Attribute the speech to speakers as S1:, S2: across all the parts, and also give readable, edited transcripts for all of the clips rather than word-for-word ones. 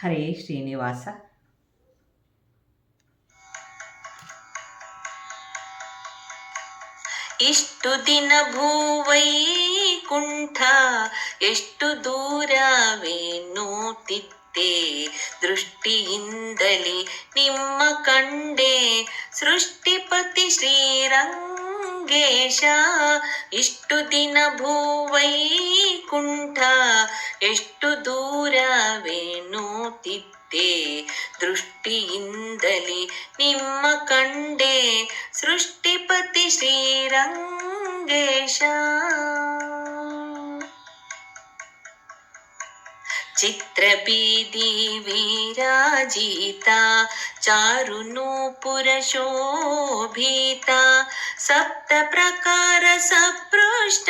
S1: ಹರೇ ಶ್ರೀನಿವಾಸ.
S2: ಇಷ್ಟು ದಿನ ಭೂವೈಕುಂಠ ಎಷ್ಟು ದೂರವೆನ್ನುತ್ತಿದ್ದೆ, ದೃಷ್ಟಿಯಿಂದಲೇ ನಿಮ್ಮ ಕಂಡೆ ಸೃಷ್ಟಿಪತಿ ಶ್ರೀರಂಗೇಶ. ಇಷ್ಟು ದಿನ ಭೂವೈಕುಂಠ ಎಷ್ಟು ದೂರವೆನ್ನುತ್ತಿದ್ದೆ, ದೃಷ್ಟಿಯಿಂದಲೇ ನಿಮ್ಮ ಕಂಡೆ ಸೃಷ್ಟಿಪತಿ ಶ್ರೀರಂಗೇಶ. ಚಿತ್ರಬೀದಿ ವಿರಾಜಿತ ಚಾರು ನೂಪುರ ಶೋಭಿತ, ಸಪ್ತ ಪ್ರಕಾರ ಸಪೃಷ್ಟ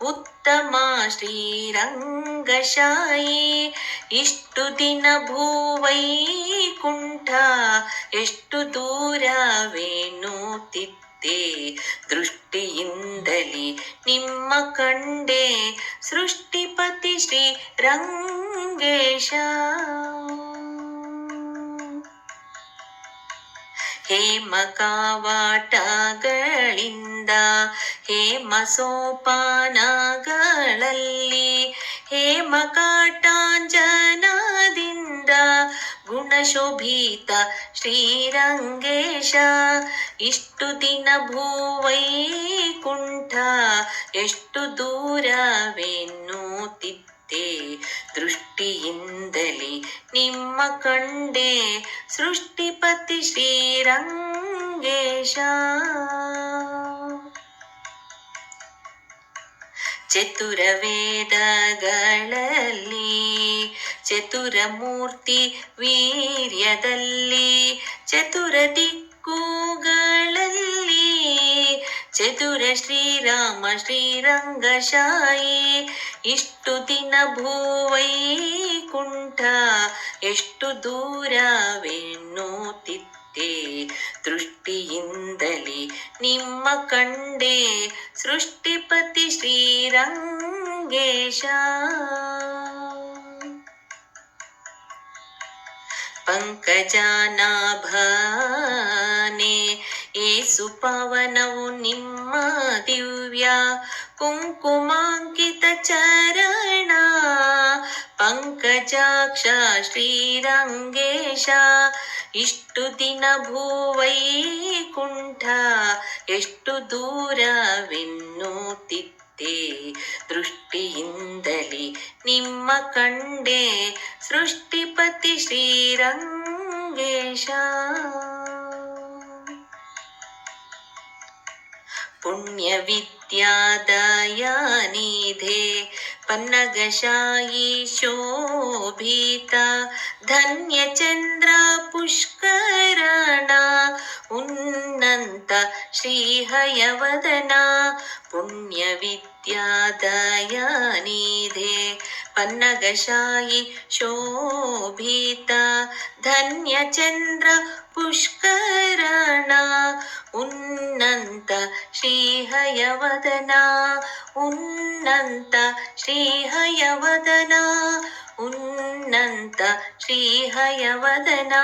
S2: ಉತ್ತಮ ಶ್ರೀರಂಗಶಾಯಿ. ಇಷ್ಟು ದಿನ ಭೂವೈಕುಂಠ ಎಷ್ಟು ದೂರವೆನ್ನುತ್ತಿದ್ದೆ, ದೃಷ್ಟಿಯಿಂದಲೇ ನಿಮ್ಮ ಕಂಡೆ ಸೃಷ್ಟಿಪತಿ ಶ್ರೀರಂಗೇಶ. ಹೇಮ ಕಾವಾಟಗಳಿಂದ ಹೇಮ ಸೋಪಾನಗಳಲ್ಲಿ ಹೇಮ ಕಾಟಾಂಜನದಿಂದ ಗುಣಶೋಭಿತ ಶ್ರೀರಂಗೇಶ. ಇಷ್ಟು ದಿನ ಭೂವೈಕುಂಠ ಎಷ್ಟು ದೂರವೆನ್ನುತ್ತಿದ್ದೆ, ದೃಷ್ಟಿಯಿಂದಲೇ ನಿಮ್ಮ ಕಂಡೆ ಸೃಷ್ಟಿಪತಿ ಶ್ರೀರಂಗೇಶ. ಚತುರವೇದಗಳಲ್ಲಿ ಚತುರಮೂರ್ತಿ ವೀರ್ಯದಲ್ಲಿ ಚತುರ ದಿಕ್ಕುಗಳಲ್ಲಿ ಚತುರ ಶ್ರೀರಾಮ ಶ್ರೀರಂಗಶಾಯಿ. ಇಷ್ಟು ದಿನ ಭೂವೈಕುಂಠ ಎಷ್ಟು ದೂರವೆನ್ನುತ್ತಿದ್ದೆ, ದೃಷ್ಟಿಯಿಂದಲೇ ನಿಮ್ಮ ಕಂಡೆ ಸೃಷ್ಟಿಪತಿ ಶ್ರೀರಂಗೇಶ. ಪಂಕಜನಾಭನೆ ಏಸು ಪಾವನವು ನಿಮ್ಮ ದಿವ್ಯ ಕುಂಕುಮಾಂಕಿತ ಚರಣ, ಪಂಕಜಾಕ್ಷ ಶ್ರೀರಂಗೇಶ. ಇಷ್ಟು ದಿನ ಭೂವೈಕುಂಠ ಎಷ್ಟು ದೂರವೆನ್ನುತ್ತಿದ್ದೆ, ದೃಷ್ಟಿಯಿಂದಲೇ ನಿಮ್ಮ ಕಂಡೆ ಸೃಷ್ಟಿಪತಿ ಶ್ರೀರಂಗೇಶ. ಪುಣ್ಯ ವಿದ್ಯಾದಯನಿಧೆ ಪನ್ನಗಶಾಯಿ ಶೋಭಿತ, ಧನ್ಯ ಚಂದ್ರ ಪುಷ್ಕರಣ ಉನ್ನತ ಶ್ರೀಹಯವದನ. ಪುಣ್ಯ ವಿದ್ಯಾದಯನಿಧೆ ಪನ್ನಗಶಾಯಿ ಶೋಭಿತ, ಧನ್ಯ ಚಂದ್ರ ಪುಷ್ಕರಣ ಉನ್ನತ ಶ್ರೀಹಯವದನ. ಉನ್ನತ ಶ್ರೀಹಯವದನ ಉನ್ನತ ಶ್ರೀಹಯವದನ.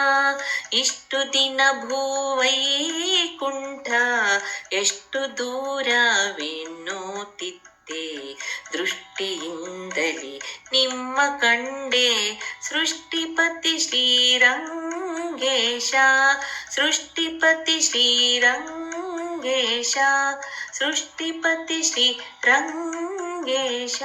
S2: ಇಷ್ಟು ದಿನ ಭೂವೈಕುಂಠ ಎಷ್ಟು ದೂರವೆನ್ನುತ್ತಿದ್ದೆ, ದೃಷ್ಟಿಯಿಂದಲೇ ನಿಮ್ಮ ಕಂಡೆ ಸೃಷ್ಟಿಪತಿ ಶ್ರೀರಂಗೇಶ. ಸೃಷ್ಟಿಪತಿ ಶ್ರೀರಂಗೇಶ, ಸೃಷ್ಟಿಪತಿ ಶ್ರೀರಂಗೇಶ.